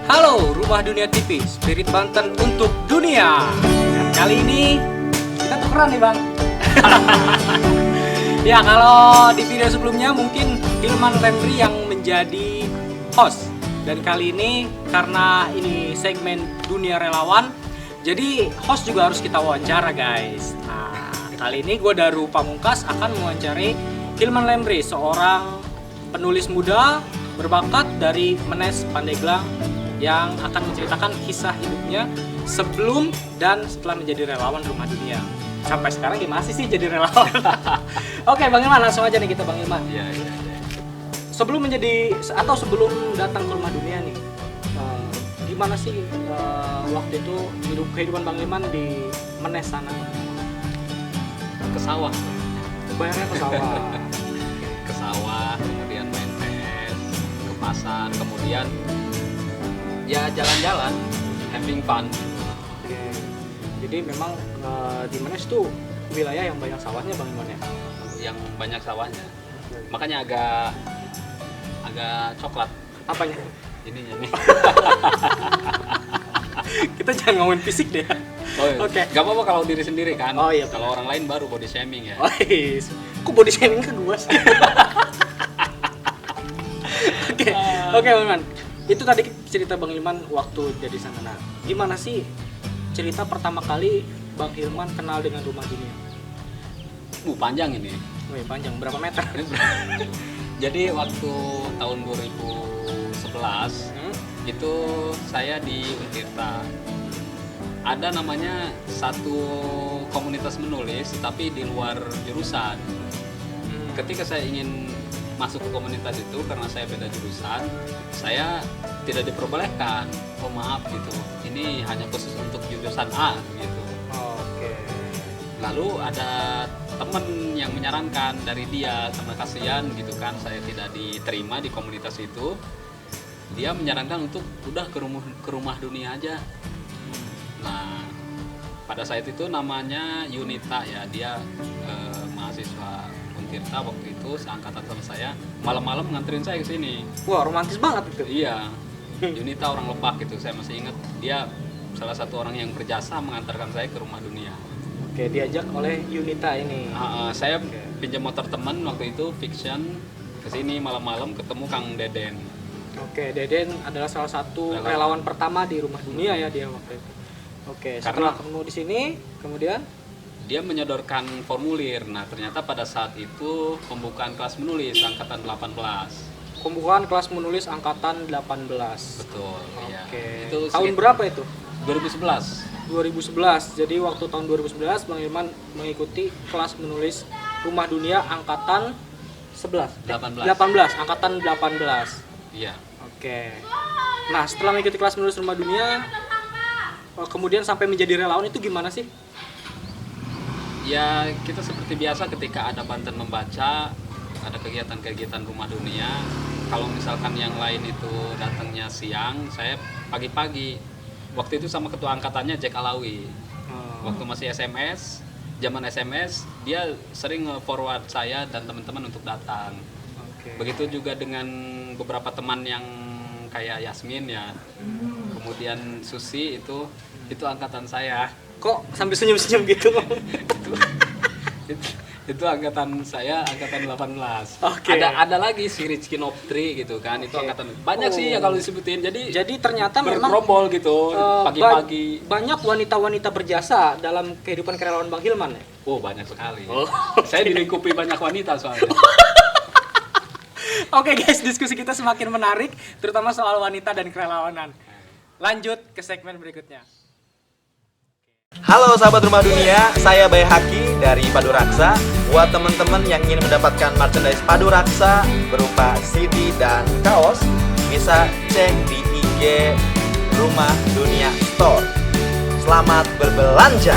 Halo Rumah Dunia TV, Spirit Banten untuk dunia. Dan kali ini kita tukeran nih bang. Ya kalau di video sebelumnya mungkin Hilman Lemri yang menjadi host. Dan kali ini karena ini segmen dunia relawan, jadi host juga harus kita wawancara guys. Nah kali ini gue Daru Pamungkas akan mewawancari Hilman Lemri, seorang penulis muda berbakat dari Menes Pandeglang yang akan menceritakan kisah hidupnya sebelum dan setelah menjadi relawan Rumah Dunia. Sampai sekarang dia masih sih jadi relawan. Oke Bang Hilman, langsung aja nih kita Bang Hilman. Iya. Sebelum menjadi atau sebelum datang ke Rumah Dunia nih, gimana sih waktu itu kehidupan Bang Hilman di Menes sana? Ke sawah. Bayarnya ke sawah. Ke sawah, kemudian main PS, ke pasar, kemudian ya jalan-jalan, having fun. Oke. Jadi memang di Menes tuh wilayah yang banyak sawahnya Bang Hilman ya? Yang banyak sawahnya. Makanya agak coklat Apanya? ininya nih. Kita jangan ngomongin fisik deh. Oh, iya. Oke. Gak apa-apa kalau diri sendiri kan. Oh, iya, Kalau orang lain baru body shaming ya. Oh, kok body shaming ke gua sih? Oke, Bang Hilman. Itu tadi cerita Bang Hilman waktu jadi sana. Nah, gimana sih cerita pertama kali Bang Hilman kenal dengan Rumah Dunia? Panjang ini. Wih, panjang berapa meter? Jadi waktu tahun 2011 itu saya di Untirta. Ada namanya satu komunitas menulis tapi di luar jurusan. Ketika saya ingin masuk ke komunitas itu karena saya beda jurusan, saya tidak diperbolehkan. Oh maaf gitu, ini hanya khusus untuk jurusan A gitu. Oke. Lalu ada temen yang menyarankan dari dia, sama kasihan gitu kan saya tidak diterima di komunitas itu. Dia menyarankan untuk udah ke rumah dunia aja. Nah pada saat itu namanya Yunita ya, dia mahasiswa Untirta waktu itu seangkatan sama saya, malam-malam nganterin saya ke sini. Wah, romantis banget itu. Iya. Yunita orang Lebak gitu, saya masih ingat dia salah satu orang yang berjasa mengantarkan saya ke Rumah Dunia. Oke, diajak oleh Yunita ini. Saya pinjam motor teman waktu itu fiction ke sini malam-malam ketemu Kang Deden. Oke, Deden adalah salah satu relawan pertama di Rumah Dunia ya dia waktu itu. Oke, setelah ketemu di sini, kemudian dia menyodorkan formulir. Nah, ternyata pada saat itu pembukaan kelas menulis angkatan 18. Pembukaan kelas menulis angkatan 18. Betul, iya. Oke. Itu tahun berapa itu? 2011. 2011. Jadi waktu tahun 2011 Bang Hilman mengikuti kelas menulis Rumah Dunia angkatan 11. 18. Angkatan 18. Iya. Oke. Nah, setelah mengikuti kelas menulis Rumah Dunia, kemudian sampai menjadi relawan itu gimana sih? Ya, kita seperti biasa ketika ada Banten Membaca, ada kegiatan-kegiatan Rumah Dunia. Kalau misalkan yang lain itu datangnya siang, saya pagi-pagi. Waktu itu sama ketua angkatannya Jack Alawi. Waktu masih SMS, zaman SMS, dia sering nge-forward saya dan teman-teman untuk datang. Begitu juga dengan beberapa teman yang kayak Yasmin ya. Kemudian Susi itu angkatan saya. Kok sambil senyum-senyum gitu? itu angkatan saya, angkatan 18. Oke. Ada lagi si Rizky Noptri gitu kan, itu angkatan banyak sih ya kalau disebutin. Jadi ternyata memang bergerombol gitu pagi-pagi. Banyak wanita-wanita berjasa dalam kehidupan kerelawan Bang Hilman ya? Oh, banyak sekali. Saya dilingkupi banyak wanita soalnya. Oke guys, diskusi kita semakin menarik, terutama soal wanita dan kerelawanan. Lanjut ke segmen berikutnya. Halo sahabat Rumah Dunia, saya Bay Haki dari Padu Raksa. Buat teman-teman yang ingin mendapatkan merchandise Padu Raksa berupa CD dan kaos, bisa cek di IG Rumah Dunia Store. Selamat berbelanja.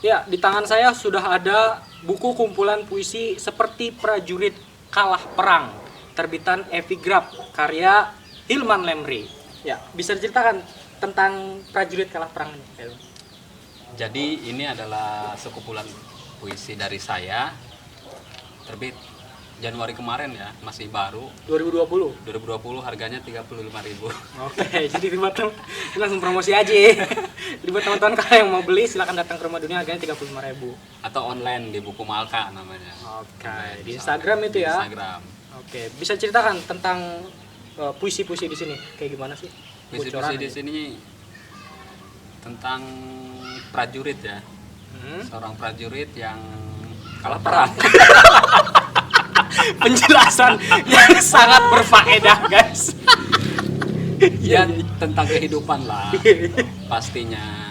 Ya, di tangan saya sudah ada buku kumpulan puisi Seperti Prajurit Kalah Perang, terbitan Epigraph, karya Hilman Lemri. Ya, bisa diceritakan tentang Prajurit Kalah Perang ini? Jadi ini adalah sekumpulan puisi dari saya, terbit Januari kemarin ya, masih baru. 2020. 2020 harganya 35.000. Oke, jadi buat ini langsung promosi aja. Jadi buat teman-teman kalau yang mau beli silakan datang ke Rumah Dunia, harganya 35.000. Atau online di Buku Malka namanya. Oke, Online, di Instagram itu di ya. Instagram. Oke, bisa ceritakan tentang puisi-puisi di sini kayak gimana sih? Puisi-puisi di sini tentang prajurit ya. Seorang prajurit yang kalah perang. Penjelasan yang sangat berfaedah, guys. Ya tentang kehidupan lah. Pastinya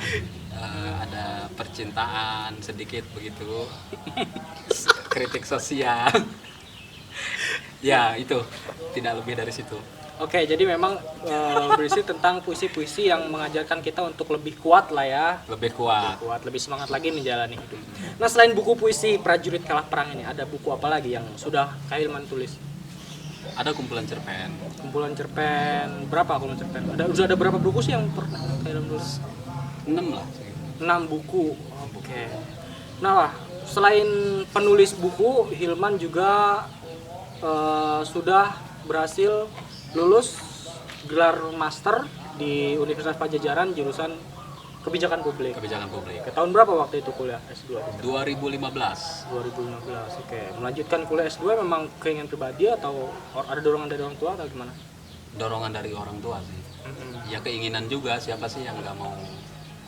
ada percintaan sedikit begitu. Kritik sosial. Ya, itu tidak lebih dari situ. Oke, jadi memang berisi tentang puisi-puisi yang mengajarkan kita untuk lebih kuat lah ya. Lebih kuat. Lebih semangat lagi menjalani hidup. Nah, selain buku puisi Prajurit Kalah Perang ini, ada buku apa lagi yang sudah Kak Hilman tulis? Ada kumpulan cerpen. Kumpulan cerpen, berapa kumpulan cerpen? Sudah ada berapa buku sih yang pernah Kak Hilman tulis? 6 lah. 6 buku. Oke. Nah, selain penulis buku, Hilman juga sudah berhasil lulus gelar master di Universitas Pajajaran jurusan Kebijakan Publik. Kebijakan publik. Ke tahun berapa waktu itu kuliah S2? 2015. 2015. Oke. Melanjutkan kuliah S2 memang keinginan pribadi atau ada dorongan dari orang tua atau gimana? Dorongan dari orang tua sih. Ya keinginan juga, siapa sih yang nggak mau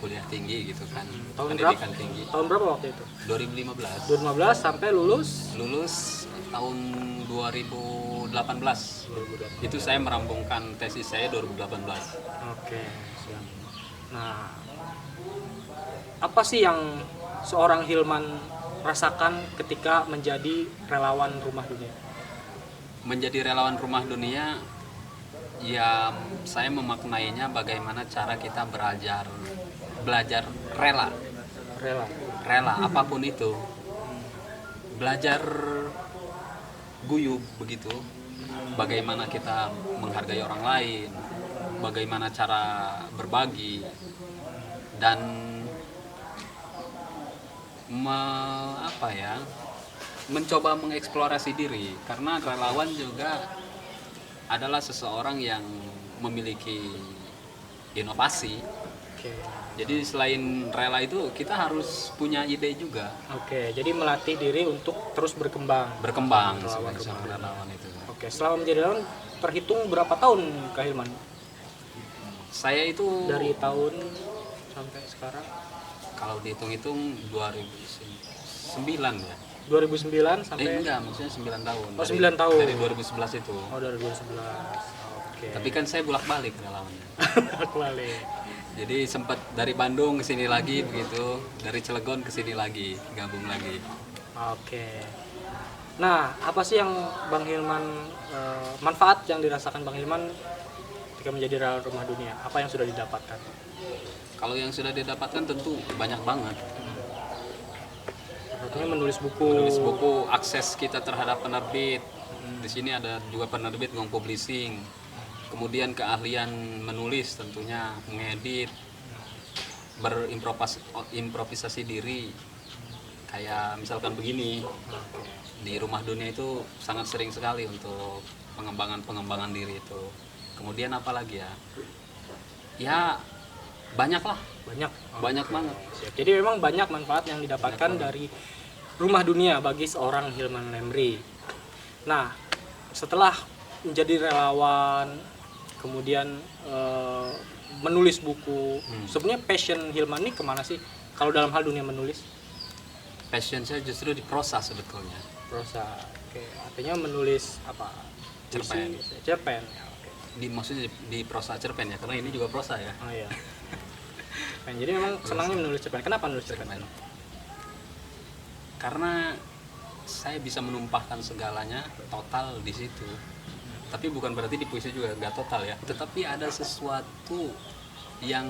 kuliah tinggi gitu kan. Tahun berapa? Pendidikan tinggi. Tahun berapa waktu itu? 2015. 2015 sampai lulus Lulus tahun 2018. Itu saya merampungkan tesis saya 2018. Oke, siap. Nah, apa sih yang seorang Hilman rasakan ketika menjadi relawan Rumah Dunia? Menjadi relawan Rumah Dunia, ya saya memaknainya bagaimana cara kita belajar rela, apapun itu. Belajar guyub begitu. Bagaimana kita menghargai orang lain, bagaimana cara berbagi, dan mencoba mengeksplorasi diri, karena relawan juga adalah seseorang yang memiliki inovasi. Oke. Jadi selain rela itu kita harus punya ide juga. Oke, jadi melatih diri untuk terus berkembang. Berkembang Relawan sebagai Rumah seorang Dunia. relawan itu. Oke, selama menjadi relawan terhitung berapa tahun Kak Hilman? Saya itu Dari tahun sampai sekarang? kalau dihitung-hitung 2009 ya. 2009 sampai Enggak, maksudnya 9 tahun. Oh, 9 tahun. Dari 2011 itu. Oh, dari 2011. Oke. Tapi kan saya bolak-balik relawannya. balik. Jadi sempat dari Bandung ke sini lagi begitu, dari Cilegon ke sini lagi, gabung lagi. Oke. Nah, apa sih yang Bang Hilman manfaat yang dirasakan Bang Hilman ketika menjadi relawan Rumah Dunia? Apa yang sudah didapatkan? Kalau yang sudah didapatkan tentu banyak banget. Artinya menulis buku. Menulis buku, akses kita terhadap penerbit. Di sini ada juga penerbit Gong Publishing. Kemudian keahlian menulis tentunya, mengedit, berimprovisasi diri. Kayak misalkan begini, di Rumah Dunia itu sangat sering sekali untuk pengembangan diri itu. Kemudian apa lagi ya? Ya banyak lah, banyak banget. Siap. Jadi memang banyak manfaat yang didapatkan dari Rumah Dunia bagi seorang Hilman Lemri. Nah, setelah menjadi relawan, kemudian menulis buku, sebenarnya passion Hilman ini kemana sih? Kalau dalam hal dunia menulis? Passion saya justru di prosa sebetulnya. Prosa. Oke, artinya menulis apa? Cerpen. Puisi, cerpen. Ya, oke. Maksudnya di prosa cerpen ya, karena ini juga prosa ya. Oh iya. Cerpen. Jadi memang senangnya menulis cerpen. Kenapa menulis cerpen? Karena saya bisa menumpahkan segalanya total di situ. Tapi bukan berarti di puisi juga nggak total ya. Tetapi ada sesuatu yang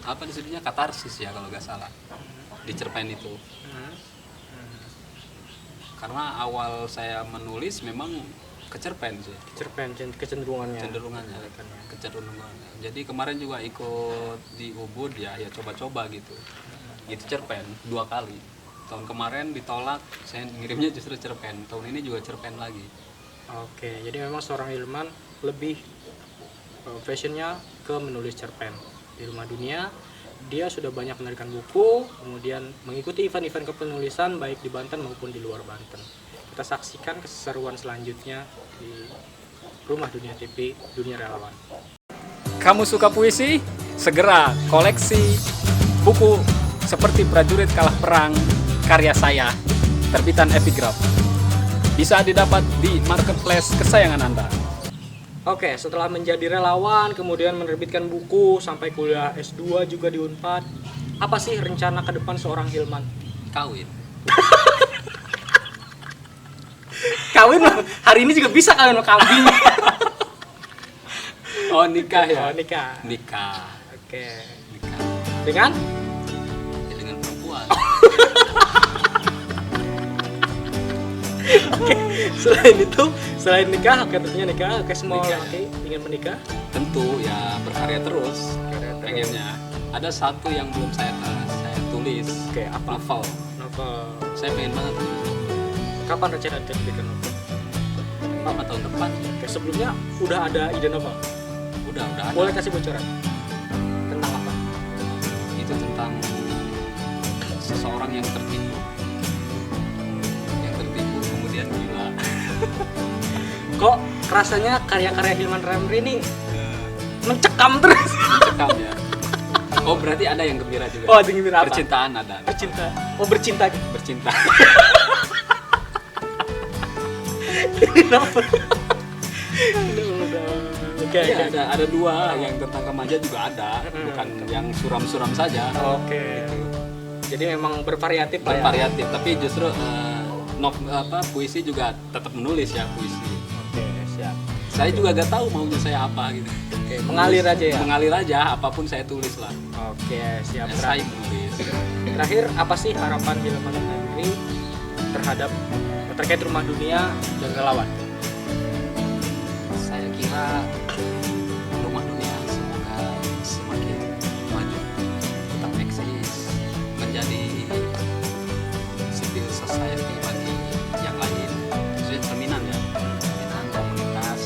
apa disebutnya katarsis ya kalau nggak salah di cerpen itu. Karena awal saya menulis memang ke cerpen sih. Cerpen, kecenderungannya. Kecenderungannya. Jadi kemarin juga ikut di Ubud ya coba-coba gitu. Itu cerpen 2 kali. Tahun kemarin ditolak, saya ngirimnya justru cerpen. Tahun ini juga cerpen lagi. Oke, jadi memang seorang Hilman lebih passionnya ke menulis cerpen. Di Rumah Dunia dia sudah banyak menerbitkan buku, kemudian mengikuti event-event kepenulisan baik di Banten maupun di luar Banten. Kita saksikan keseruan selanjutnya di Rumah Dunia TV, Dunia Relawan. Kamu suka puisi? Segera koleksi buku seperti Prajurit Kalah Perang karya saya, terbitan Epigraph. Bisa didapat di marketplace kesayangan Anda. Oke, setelah menjadi relawan, kemudian menerbitkan buku, sampai kuliah S2 juga di Unpad. Apa sih rencana ke depan seorang Hilman? Kawin. Kawin hari ini juga bisa kawin kambing. Oh, nikah ya? Oh, nikah. Nikah. Oke. Nikah. Dengan? Ya, dengan perempuan. Selain nikah, oke tentunya nikah. Oke, semua Nikah. laki ingin menikah. Tentu ya berkarya terus. Pengennya. Ada satu yang belum saya tulis. Oke, apa? Novel. Novel. Saya pengen banget tulis novel. Kapan rencana terbitkan novel? 5 tahun depan. Oke, sebelumnya udah ada ide novel. Udah ada. Boleh kasih bocoran? Tentang apa? Itu tentang seseorang yang tertipu. Yang tertipu kemudian gila. Kok rasanya karya-karya Hilman Remri ini mencekam terus? Mencekam ya. Oh, berarti ada yang gembira juga. Oh, gembira apa? Percintaan ada. Bercinta. Oh, bercinta. Bercinta. Kenapa? Oke, Iya, ada dua yang tentang remaja juga ada, bukan yang suram-suram saja. Oke. Jadi memang bervariatif lah ya. Bervariatif, tapi justru puisi juga tetap menulis ya, puisi. Oke, siap. Saya juga gak tahu maunya saya apa gitu. Oke, mengalir aja ya. Mengalir aja, apapun saya tulis lah. Oke, siap. Ya, saya menulis. Terakhir, apa sih harapan Hilman Remri terkait Rumah Dunia dan relawan? Saya kira Rumah Dunia semoga semakin maju, tetap eksis, menjadi civil society bagi yang lain, khususnya cerminan ya, cerminan komunitas.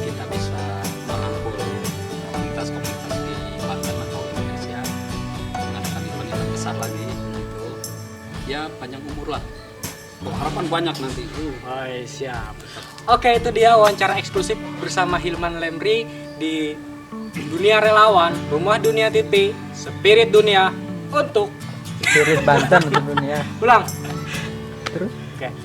Kita bisa merangkul komunitas-komunitas di Banten atau Indonesia, mengadakan event besar lagi gitu. Ya panjang umur lah. Harapan banyak nanti. Oh, siap. Oke, itu dia wawancara eksklusif bersama Hilman Remri di Dunia Relawan, Rumah Dunia TV, Spirit Dunia untuk Spirit Banten untuk dunia. ulang. Terus?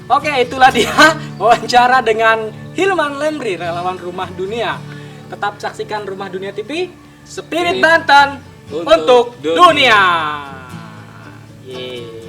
Oke, itulah dia wawancara dengan Hilman Remri, relawan Rumah Dunia. Tetap saksikan Rumah Dunia TV, Spirit Banten untuk dunia. Yeay.